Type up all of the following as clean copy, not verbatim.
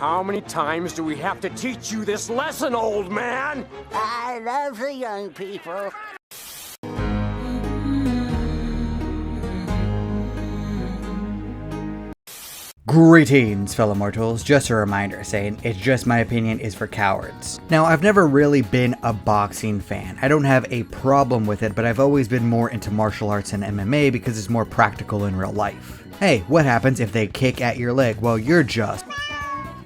How many times do we have to teach you this lesson, old man? I love the young people. Greetings, fellow mortals. Just a reminder saying it's just my opinion is for cowards. Now, I've never really been a boxing fan. I don't have a problem with it, but I've always been more into martial arts and MMA because it's more practical in real life. Hey, what happens if they kick at your leg? Well, you're just...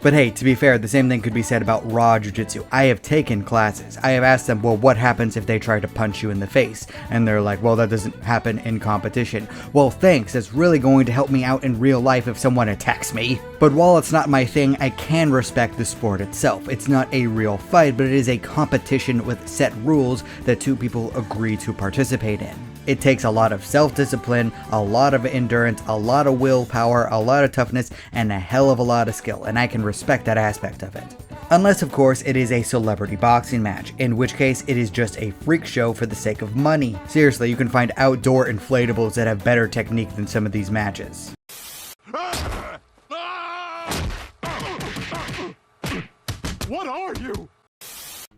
But hey, to be fair, the same thing could be said about raw jiu-jitsu. I have taken classes. I have asked them, well, what happens if they try to punch you in the face? And they're like, well, that doesn't happen in competition. Well, thanks, that's really going to help me out in real life if someone attacks me. But while it's not my thing, I can respect the sport itself. It's not a real fight, but it is a competition with set rules that two people agree to participate in. It takes a lot of self-discipline, a lot of endurance, a lot of willpower, a lot of toughness, and a hell of a lot of skill, and I can respect that aspect of it. Unless, of course, it is a celebrity boxing match, in which case it is just a freak show for the sake of money. Seriously, you can find outdoor inflatables that have better technique than some of these matches. What are you?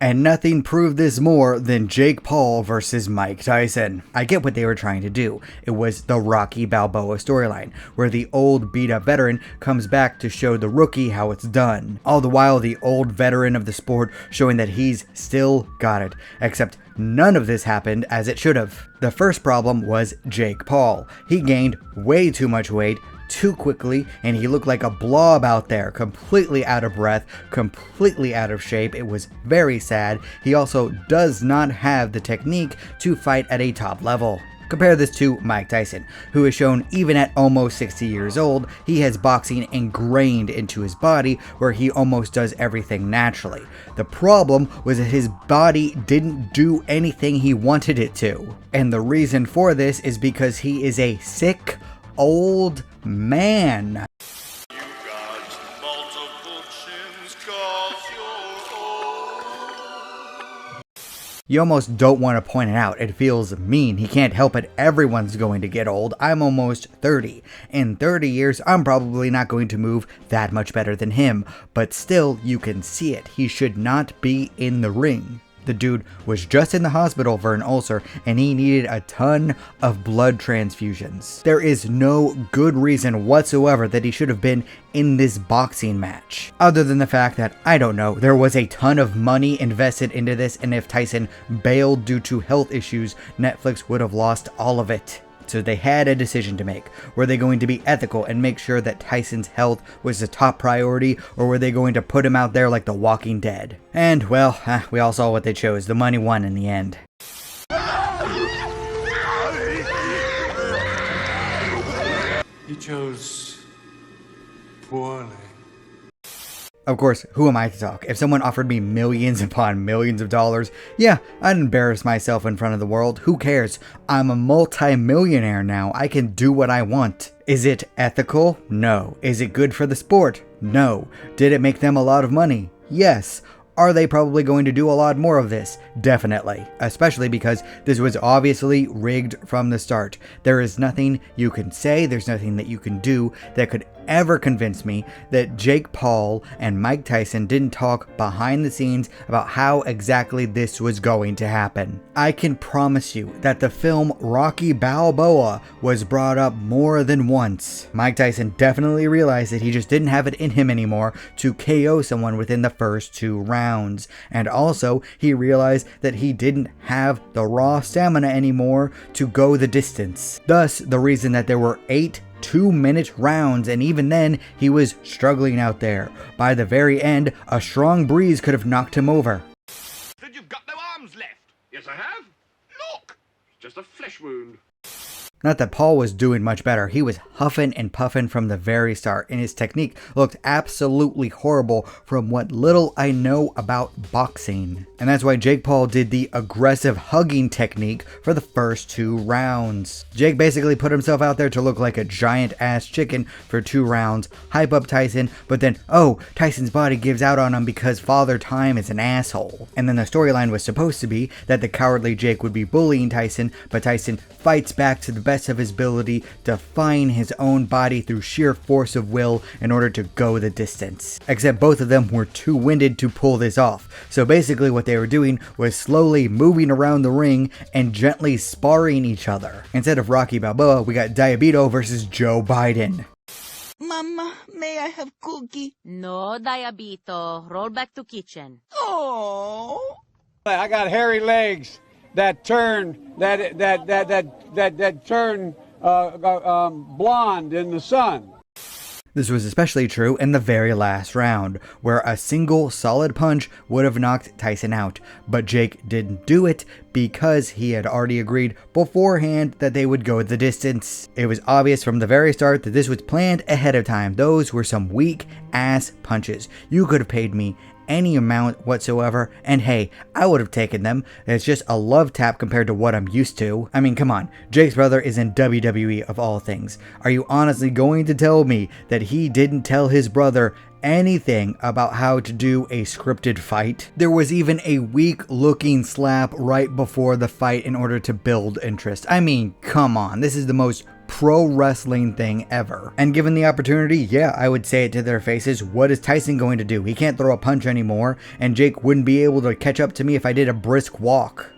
And nothing proved this more than Jake Paul versus Mike Tyson. I get what they were trying to do. It was the Rocky Balboa storyline, where the old beat-up veteran comes back to show the rookie how it's done. All the while, the old veteran of the sport showing that he's still got it. Except none of this happened as it should have. The first problem was Jake Paul. He gained way too much weight, too quickly, and he looked like a blob out there, completely out of breath, completely out of shape. It was very sad. He also does not have the technique to fight at a top level. Compare this to Mike Tyson, who has shown even at almost 60 years old, he has boxing ingrained into his body where he almost does everything naturally. The problem was that his body didn't do anything he wanted it to. And the reason for this is because he is a sick, old man. You got multiple chins 'cause you're old. You almost don't want to point it out. It feels mean. He can't help it. Everyone's going to get old. I'm almost 30. In 30 years, I'm probably not going to move that much better than him. But still, you can see it. He should not be in the ring. The dude was just in the hospital for an ulcer and he needed a ton of blood transfusions. There is no good reason whatsoever that he should have been in this boxing match. Other than the fact that, I don't know, there was a ton of money invested into this, and if Tyson bailed due to health issues, Netflix would have lost all of it. So they had a decision to make. Were they going to be ethical and make sure that Tyson's health was the top priority, or were they going to put him out there like The Walking Dead? And, well, we all saw what they chose. The money won in the end. He chose poorly. Of course, who am I to talk? If someone offered me millions upon millions of dollars, yeah, I'd embarrass myself in front of the world. Who cares? I'm a multi-millionaire now. I can do what I want. Is it ethical? No. Is it good for the sport? No. Did it make them a lot of money? Yes. Are they probably going to do a lot more of this? Definitely. Especially because this was obviously rigged from the start. There is nothing you can say, there's nothing that you can do that could ever convince me that Jake Paul and Mike Tyson didn't talk behind the scenes about how exactly this was going to happen. I can promise you that the film Rocky Balboa was brought up more than once. Mike Tyson definitely realized that he just didn't have it in him anymore to KO someone within the first 2 rounds. And also, he realized that he didn't have the raw stamina anymore to go the distance. Thus, the reason that there were 8 2-minute rounds, and even then, he was struggling out there. By the very end, a strong breeze could have knocked him over. Said you've got no arms left. Yes, I have. Look, it's just a flesh wound. Not that Paul was doing much better. He was huffing and puffing from the very start, and his technique looked absolutely horrible from what little I know about boxing. And that's why Jake Paul did the aggressive hugging technique for the first 2 rounds. Jake basically put himself out there to look like a giant ass chicken for 2 rounds, hype up Tyson, but then, oh, Tyson's body gives out on him because Father Time is an asshole. And then the storyline was supposed to be that the cowardly Jake would be bullying Tyson, but Tyson fights back to the best of his ability, defying his own body through sheer force of will in order to go the distance. Except both of them were too winded to pull this off, so basically what they were doing was slowly moving around the ring and gently sparring each other. Instead of Rocky Balboa, we got Diabito versus Joe Biden. Mama, may I have cookie? No, Diabito. Roll back to kitchen. Oh. I got hairy legs that turn blonde in the sun. This was especially true in the very last round, where a single solid punch would have knocked Tyson out, but Jake didn't do it because he had already agreed beforehand that they would go the distance. It was obvious from the very start that this was planned ahead of time. Those were some weak ass punches. You could have paid me any amount whatsoever, and hey, I would have taken them. It's just a love tap compared to what I'm used to. I mean, come on, Jake's brother is in WWE of all things. Are you honestly going to tell me that he didn't tell his brother anything about how to do a scripted fight? There was even a weak looking slap right before the fight in order to build interest. I mean, come on, this is the most pro wrestling thing ever. And given the opportunity, yeah, I would say it to their faces. What is Tyson going to do? He can't throw a punch anymore, and Jake wouldn't be able to catch up to me if I did a brisk walk.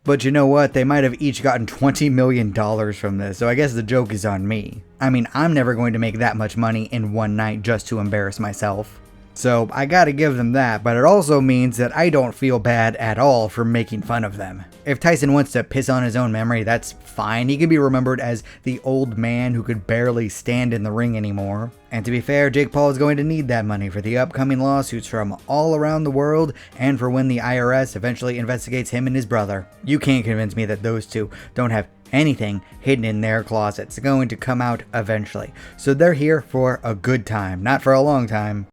But you know what? They might have each gotten $20 million from this, so I guess the joke is on me. I mean, I'm never going to make that much money in one night just to embarrass myself. So I gotta give them that, but it also means that I don't feel bad at all for making fun of them. If Tyson wants to piss on his own memory, that's fine. He can be remembered as the old man who could barely stand in the ring anymore. And to be fair, Jake Paul is going to need that money for the upcoming lawsuits from all around the world and for when the IRS eventually investigates him and his brother. You can't convince me that those two don't have anything hidden in their closets. It's going to come out eventually. So they're here for a good time, not for a long time.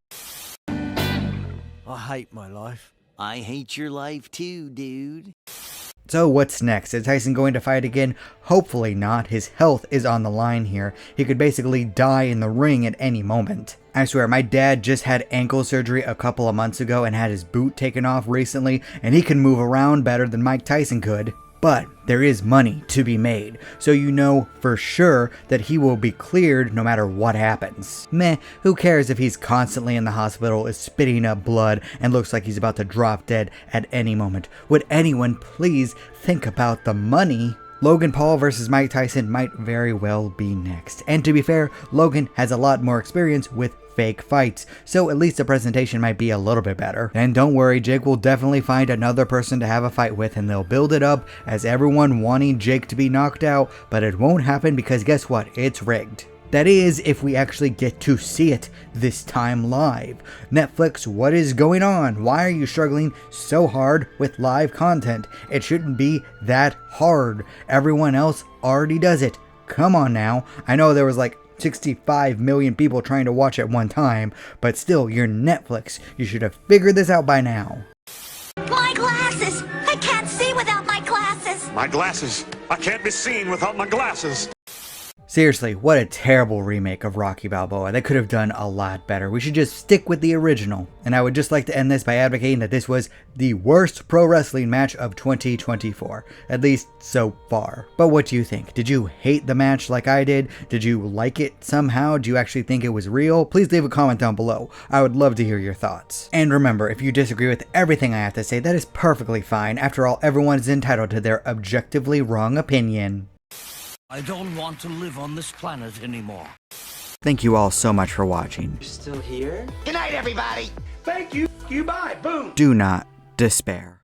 I hate my life. I hate your life too, dude. So what's next? Is Tyson going to fight again? Hopefully not. His health is on the line here. He could basically die in the ring at any moment. I swear, my dad just had ankle surgery a couple of months ago and had his boot taken off recently, and he can move around better than Mike Tyson could. But there is money to be made, so you know for sure that he will be cleared no matter what happens. Meh, who cares if he's constantly in the hospital, is spitting up blood, and looks like he's about to drop dead at any moment. Would anyone please think about the money? Logan Paul versus Mike Tyson might very well be next. And to be fair, Logan has a lot more experience with fake fights, so at least the presentation might be a little bit better. And don't worry, Jake will definitely find another person to have a fight with, and they'll build it up as everyone wanting Jake to be knocked out, but it won't happen because guess what? It's rigged. That is, if we actually get to see it this time live. Netflix, what is going on? Why are you struggling so hard with live content? It shouldn't be that hard. Everyone else already does it. Come on now. I know there was like 65 million people trying to watch at one time, but still, you're Netflix. You should have figured this out by now. My glasses! I can't see without my glasses! My glasses. I can't be seen without my glasses. Seriously, what a terrible remake of Rocky Balboa. They could have done a lot better. We should just stick with the original. And I would just like to end this by advocating that this was the worst pro wrestling match of 2024. At least so far. But what do you think? Did you hate the match like I did? Did you like it somehow? Do you actually think it was real? Please leave a comment down below. I would love to hear your thoughts. And remember, if you disagree with everything I have to say, that is perfectly fine. After all, everyone is entitled to their objectively wrong opinion. I don't want to live on this planet anymore. Thank you all so much for watching. You're still here? Good night, everybody. Thank you. You bye. Boom. Do not despair.